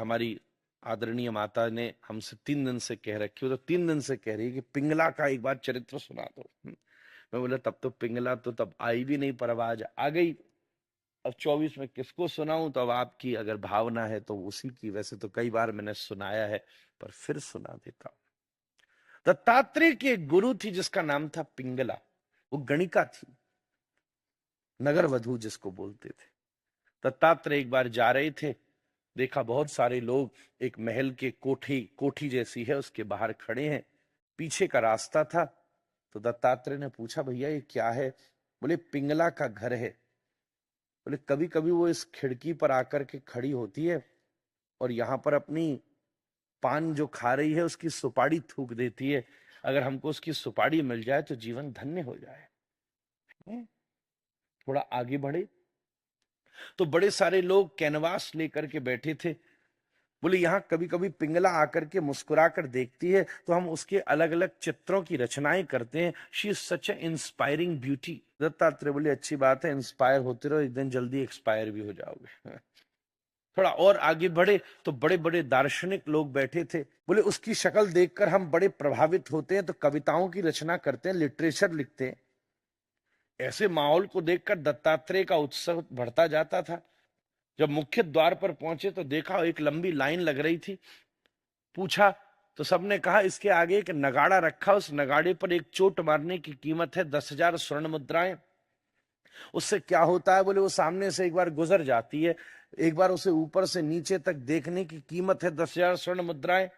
हमारी आदरणीय माता ने हमसे 3 दिन से कह रखी हो, तो 3 दिन से कह रही है कि पिंगला का एक बार चरित्र सुना दो। मैं बोला तब तो पिंगला तो तब आई भी नहीं, पर अब आज आ गई। अब 24 में किसको सुनाऊं, तो अब आपकी अगर भावना है तो उसी की। वैसे तो कई बार मैंने सुनाया है, पर फिर सुना देता हूं। दत्तात्रेय की एक गुरु थी जिसका नाम था पिंगला। वो गणिका थी, नगर वधू जिसको बोलते थे। दत्तात्रेय एक बार जा रहे थे, देखा बहुत सारे लोग एक महल के कोठी जैसी है उसके बाहर खड़े हैं, पीछे का रास्ता था। तो दत्तात्रेय ने पूछा, भैया ये क्या है? बोले पिंगला का घर है। बोले कभी कभी वो इस खिड़की पर आकर के खड़ी होती है और यहाँ पर अपनी पान जो खा रही है उसकी सुपारी थूक देती है। अगर हमको उसकी सुपारी मिल जाए तो जीवन धन्य हो जाए। थोड़ा आगे बढ़े तो बड़े सारे लोग कैनवास लेकर के बैठे थे। बोले यहाँ कभी कभी पिंगला आकर के मुस्कुरा कर देखती है तो हम उसके अलग अलग चित्रों की रचनाएं करते हैं। She is such A inspiring beauty. Dattatreya बोले अच्छी बात है, इंस्पायर होते रहो, एक दिन जल्दी एक्सपायर भी हो जाओगे। थोड़ा और आगे बढ़े तो बड़े बड़े दार्शनिक लोग बैठे थे। बोले उसकी शक्ल देखकर हम बड़े प्रभावित होते हैं तो कविताओं की रचना करते हैं, लिटरेचर लिखते हैं। ऐसे माहौल को देखकर दत्तात्रेय का उत्साह बढ़ता जाता था। जब मुख्य द्वार पर पहुंचे तो देखा एक लंबी लाइन लग रही थी। पूछा तो सबने कहा इसके आगे एक नगाड़ा रखा, उस नगाड़े पर एक चोट मारने की कीमत है 10,000 स्वर्ण मुद्राएं। उससे क्या होता है? बोले वो सामने से एक बार गुजर जाती है, एक बार उसे ऊपर से नीचे तक देखने की कीमत है 10,000 स्वर्ण मुद्राएं।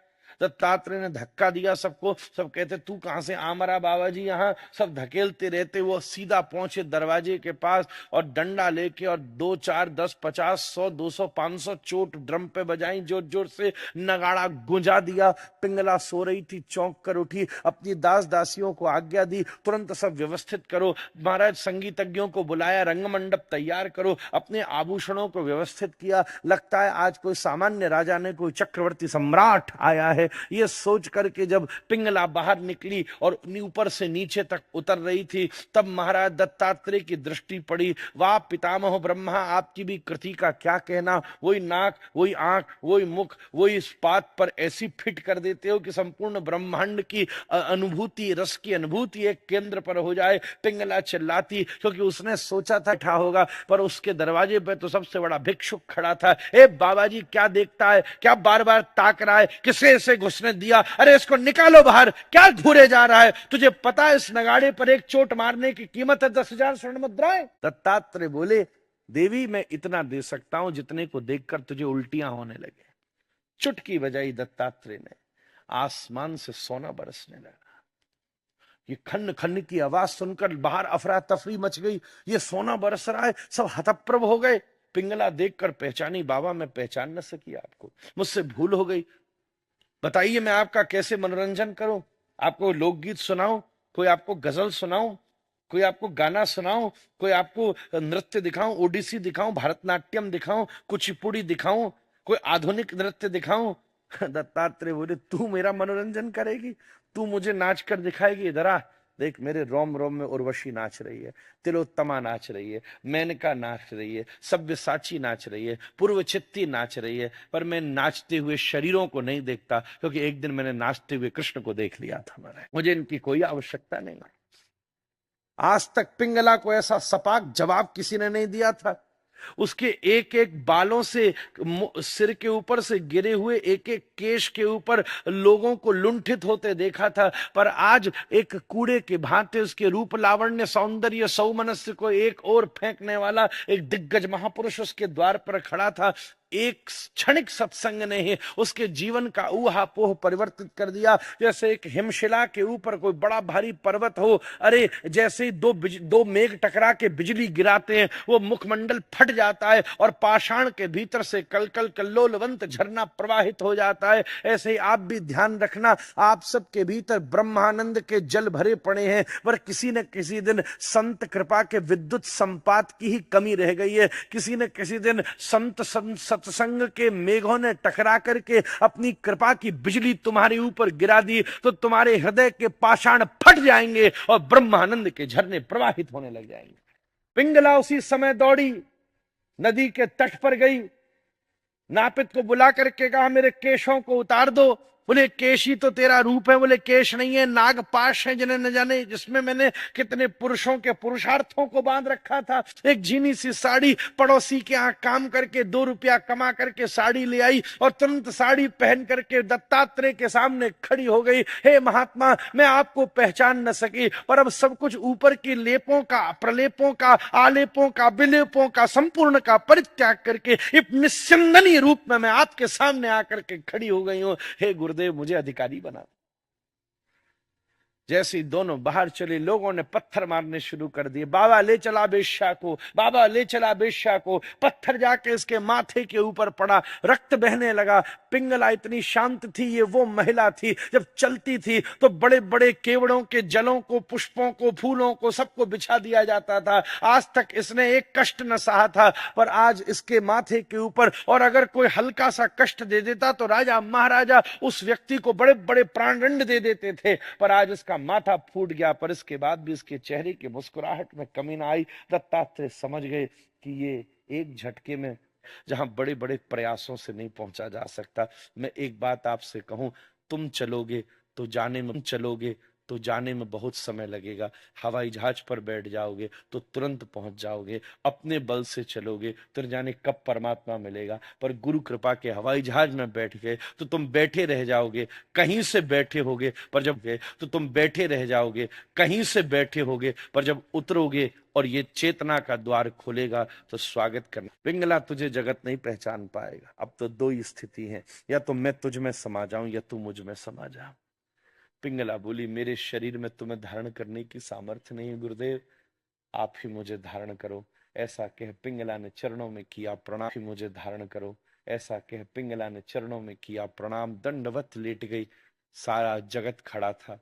दत्तात्रेय ने धक्का दिया सबको। सब कहते तू कहां से आ मरा बाबा जी यहाँ? सब धकेलते रहते। वो सीधा पहुंचे दरवाजे के पास और डंडा लेके और 2, 4, 10, 50, 100, 200, 500 चोट ड्रम पे बजाई, जोर जोर से नगाड़ा गुंजा दिया। पिंगला सो रही थी, चौंक कर उठी, अपनी दास दासियों को आज्ञा दी तुरंत सब व्यवस्थित करो। महाराज संगीतज्ञों को बुलाया, रंगमंडप तैयार करो, अपने आभूषणों को व्यवस्थित किया। लगता है आज कोई सामान्य राजा ने कोई चक्रवर्ती सम्राट आया है। ये सोच करके जब पिंगला बाहर निकली और ऊपर से नीचे तक उतर रही थी, तब महाराज दत्तात्रेय की दृष्टि पड़ी। वाह पितामह ब्रह्मा, आपकी भी कृति का क्या कहना। वही नाक, वही आंख, वही मुख, वही इस बात पर ऐसी फिट कर देते हो कि संपूर्ण ब्रह्मांड की अनुभूति, रस की अनुभूति एक केंद्र पर हो जाए। पिंगला चिल्लाती, क्योंकि उसने सोचा था बैठा होगा, पर उसके दरवाजे पे तो सबसे बड़ा भिक्षुक खड़ा था। ए बाबा जी क्या देखता है? क्या बार बार ताक रहा है? किसे इसे घुसने दिया? अरे इसको निकालो बाहर, क्या घूरे जा रहा है? तुझे पता है इस नगाड़े पर एक चोट मारने की कीमत है 10,000 स्वर्ण मुद्राएं। दत्तात्रेय बोले देवी मैं इतना दे सकता हूं जितने को देखकर तुझे उल्टियां होने लगे। चुटकी बजाई दत्तात्रेय ने, आसमान से सोना बरसने लगा। ये खन्न खन्न की आवाज सुनकर बाहर अफरा तफरी मच गई। ये सोना बरस रहा है, सब हतप्रभ हो गए। पिंगला देखकर पहचानी, बाबा मैं पहचान न सकी आपको, मुझसे भूल हो गई। बताइए मैं आपका कैसे मनोरंजन करूं? आपको लोकगीत सुनाऊं, कोई आपको गजल सुनाऊं, कोई आपको गाना सुनाऊं, कोई आपको नृत्य दिखाऊं, ओडिसी दिखाऊं, भरतनाट्यम दिखाऊं, कुचिपुड़ी दिखाऊं, कोई आधुनिक नृत्य दिखाऊं? दत्तात्रेय बोले तू मेरा मनोरंजन करेगी? तू मुझे नाच कर दिखाएगी? इधर आ, देख मेरे रोम रोम में उर्वशी नाच रही है, तिलोत्तमा नाच रही है, मेनका नाच रही है, सब्यसाची नाच रही है, पूर्व चित्ती नाच रही है। पर मैं नाचते हुए शरीरों को नहीं देखता, क्योंकि एक दिन मैंने नाचते हुए कृष्ण को देख लिया था। मुझे इनकी कोई आवश्यकता नहीं। आज तक पिंगला को ऐसा सपाक जवाब किसी ने नहीं दिया था। उसके एक एक बालों से, सिर के ऊपर से गिरे हुए एक एक केश के ऊपर लोगों को लुंठित होते देखा था। पर आज एक कूड़े के भांति उसके रूप लावण्य सौंदर्य सौमनस्य को एक और फेंकने वाला एक दिग्गज महापुरुष उसके द्वार पर खड़ा था। एक क्षणिक सत्संग ने ही उसके जीवन का ऊहापोह परिवर्तित कर दिया। जैसे एक हिमशिला के ऊपर कोई बड़ा भारी पर्वत हो, अरे जैसे ही दो मेघ टकरा के बिजली गिराते हैं, वो मुखमंडल फट जाता है और पाषाण के भीतर से कलकल कल्लोलवंत झरना प्रवाहित हो जाता है। ऐसे ही आप भी ध्यान रखना, आप सबके भीतर ब्रह्मानंद के जल भरे पड़े हैं, पर किसी न किसी दिन संत कृपा के विद्युत संपात की ही कमी रह गई है। किसी न किसी दिन संत सत्संग के मेघों ने टकरा करके अपनी कृपा की बिजली तुम्हारे ऊपर गिरा दी, तो तुम्हारे हृदय के पाषाण फट जाएंगे और ब्रह्मानंद के झरने प्रवाहित होने लग जाएंगे। पिंगला उसी समय दौड़ी, नदी के तट पर गई। नापित को बुला करके कहा मेरे केशों को उतार दो। बोले केश ही तो तेरा रूप है। बोले केश नहीं है, नागपाश है, जिन्हें न जाने जिसमें मैंने कितने पुरुषों के पुरुषार्थों को बांध रखा था। एक झीनी सी साड़ी पड़ोसी के यहाँ काम करके 2 रुपया कमा करके साड़ी ले आई और तुरंत साड़ी पहन करके दत्तात्रेय के सामने खड़ी हो गई। हे महात्मा, मैं आपको पहचान न सकी, पर अब सब कुछ ऊपर की लेपों का, प्रलेपों का, आलेपों का, विलेपों का, संपूर्ण का परित्याग करके एक निस्यंदनीय रूप में मैं आपके सामने आकर के खड़ी हो गई हूं। हे गुरुदेव, मुझे अधिकारी बना। जैसे ही दोनों बाहर चले, लोगों ने पत्थर मारने शुरू कर दिए। बाबा ले चला बेश्या को, बाबा ले चला बेश्या को। पत्थर जाके इसके माथे के ऊपर पड़ा, रक्त बहने लगा। पिंगला इतनी शांत थी, ये वो महिला थी, जब चलती थी तो बड़े बड़े केवड़ों के जलों को, पुष्पों को, फूलों को, सबको बिछा दिया जाता था। आज तक इसने एक कष्ट न सहा था, पर आज इसके माथे के ऊपर, और अगर कोई हल्का सा कष्ट दे देता तो राजा महाराजा उस व्यक्ति को बड़े बड़े प्राणदंड दे देते थे। पर आज इसका माथा फूट गया, पर इसके बाद भी इसके चेहरे की मुस्कुराहट में कमी ना आई। दत्तात्रेय समझ गए कि ये एक झटके में जहां बड़े बड़े प्रयासों से नहीं पहुंचा जा सकता। मैं एक बात आपसे कहूं, तुम चलोगे तो जाने में बहुत समय लगेगा। हवाई जहाज पर बैठ जाओगे तो तुरंत पहुंच जाओगे। अपने बल से चलोगे तो जाने कब परमात्मा मिलेगा। पर गुरु कृपा के हवाई जहाज में बैठ गए तो तुम बैठे रह जाओगे, कहीं से बैठे होगे, पर जब गए तो तुम बैठे रह जाओगे, कहीं से बैठे होगे, पर जब उतरोगे और ये चेतना का द्वार खोलेगा तो स्वागत करना। पिंगला, तुझे जगत नहीं पहचान पाएगा। अब तो 2 ही स्थिति है, या तो मैं तुझ में समा जाऊं या तू मुझ में समा जा। पिंगला बोली, मेरे शरीर में तुम्हें धारण करने की सामर्थ्य नहीं है गुरुदेव, आप ही मुझे धारण करो। ऐसा कह पिंगला ने चरणों में किया प्रणाम। ही मुझे धारण करो, ऐसा कह पिंगला ने चरणों में किया प्रणाम। दंडवत लेट गई। सारा जगत खड़ा था।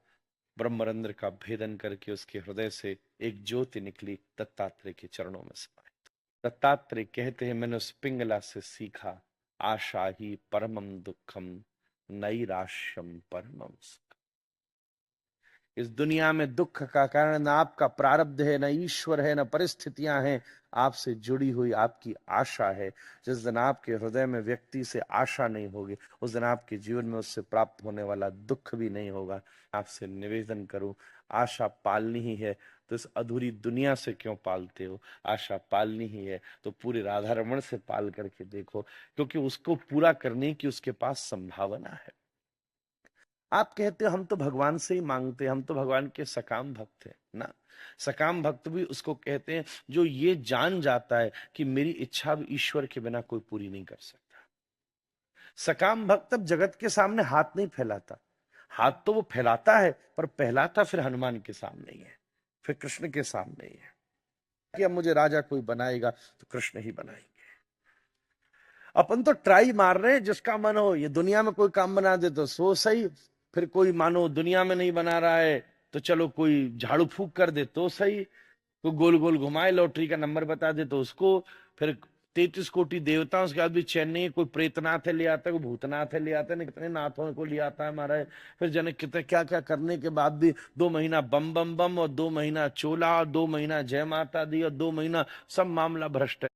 ब्रह्मरंध्र का भेदन करके उसके हृदय से एक ज्योति निकली, दत्तात्रेय के चरणों में समाई। दत्तात्रेय कहते हैं, मैंने उस पिंगला से सीखा, आशा ही परमम दुखम, नैराश्यम परमम सुखम। इस दुनिया में दुख का कारण न आपका प्रारब्ध है, न ईश्वर है, न परिस्थितियां हैं, आपसे जुड़ी हुई आपकी आशा है। जिस दिन आपके हृदय में व्यक्ति से आशा नहीं होगी, उस दिन आपके जीवन में उससे प्राप्त होने वाला दुख भी नहीं होगा। आपसे निवेदन करूं, आशा पालनी ही है तो इस अधूरी दुनिया से क्यों पालते हो? आशा पालनी ही है तो पूरे राधा रमण से पाल करके देखो, क्योंकि उसको पूरा करने की उसके पास संभावना है। आप कहते हो हम तो भगवान से ही मांगते हैं, हम तो भगवान के सकाम भक्त हैं ना। सकाम भक्त भी उसको कहते हैं जो ये जान जाता है कि मेरी इच्छा भी ईश्वर के बिना कोई पूरी नहीं कर सकता। सकाम भक्त अब जगत के सामने हाथ नहीं फैलाता। हाथ तो वो फैलाता है, पर फैलाता फिर हनुमान के सामने ही है, फिर कृष्ण के सामने ही है कि अब मुझे राजा कोई बनाएगा तो कृष्ण ही बनाएंगे। अपन तो ट्राई मार रहे हैं, जिसका मन हो। ये दुनिया में कोई काम बना दे तो सो सही, फिर कोई मानो दुनिया में नहीं बना रहा है तो चलो कोई झाड़ू फूक कर दे तो सही, कोई गोल गोल घुमाए, लॉटरी का नंबर बता दे तो उसको, फिर 33 कोटि देवता, उसके बाद भी चैन नहीं है। कोई प्रेतनाथ है ले आता है, कोई भूतनाथ है ले आता है, कितने नाथों को ले आता है हमारा। फिर जन कितने क्या क्या करने के बाद भी 2 महीना बम बम बम, और 2 महीना चोला, और 2 महीना जय माता दी, और 2 महीना सब मामला भ्रष्ट है।